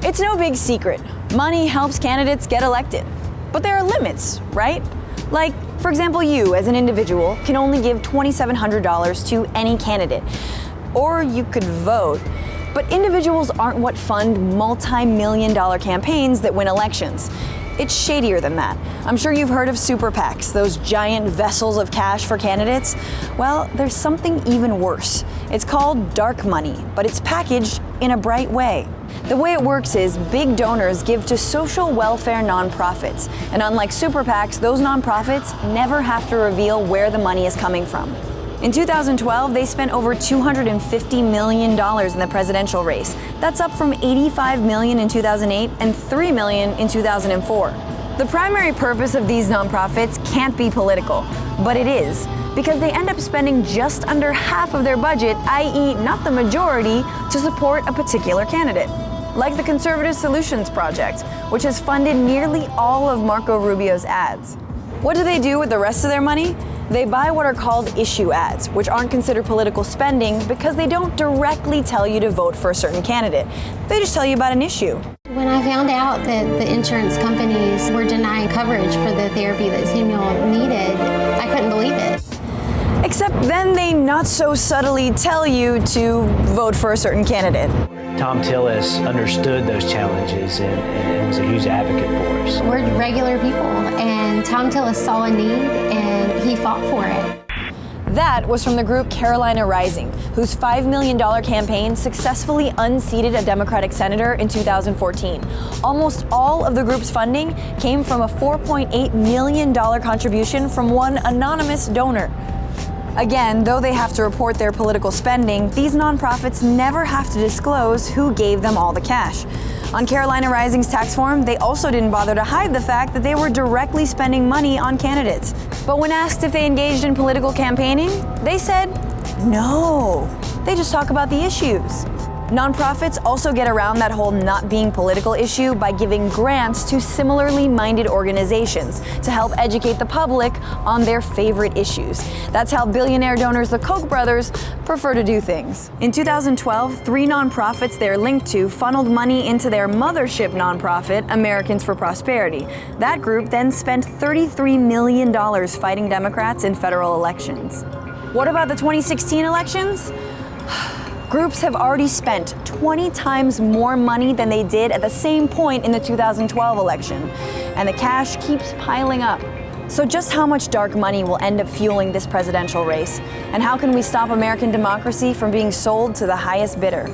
It's no big secret. Money helps candidates get elected. But there are limits, right? Like, for example, you as an individual can only give $2,700 to any candidate. Or you could vote. But individuals aren't what fund multi-million-dollar campaigns that win elections. It's shadier than that. I'm sure you've heard of super PACs, those giant vessels of cash for candidates. Well, there's something even worse. It's called dark money, but it's packaged in a bright way. The way it works is big donors give to social welfare nonprofits. And unlike super PACs, those nonprofits never have to reveal where the money is coming from. In 2012, they spent over $250 million in the presidential race. That's up from $85 million in 2008 and $3 million in 2004. The primary purpose of these nonprofits can't be political, but it is, because they end up spending just under half of their budget, i.e. not the majority, to support a particular candidate. Like the Conservative Solutions Project, which has funded nearly all of Marco Rubio's ads. What do they do with the rest of their money? They buy what are called issue ads, which aren't considered political spending because they don't directly tell you to vote for a certain candidate. They just tell you about an issue. When I found out that the insurance companies were denying coverage for the therapy that Samuel needed, I couldn't believe it. Except then they not so subtly tell you to vote for a certain candidate. Tom Tillis understood those challenges and was a huge advocate for us. We're regular people, and Tom Tillis saw a need, and he fought for it. That was from the group Carolina Rising, whose $5 million campaign successfully unseated a Democratic senator in 2014. Almost all of the group's funding came from a $4.8 million contribution from one anonymous donor. Again, though they have to report their political spending, these nonprofits never have to disclose who gave them all the cash. On Carolina Rising's tax form, they also didn't bother to hide the fact that they were directly spending money on candidates. But when asked if they engaged in political campaigning, they said no. They just talk about the issues. Nonprofits also get around that whole not being political issue by giving grants to similarly minded organizations to help educate the public on their favorite issues. That's how billionaire donors, the Koch brothers, prefer to do things. In 2012, 3 nonprofits they're linked to funneled money into their mothership nonprofit, Americans for Prosperity. That group then spent $33 million fighting Democrats in federal elections. What about the 2016 elections? Groups have already spent 20 times more money than they did at the same point in the 2012 election, and the cash keeps piling up. So just how much dark money will end up fueling this presidential race? And how can we stop American democracy from being sold to the highest bidder?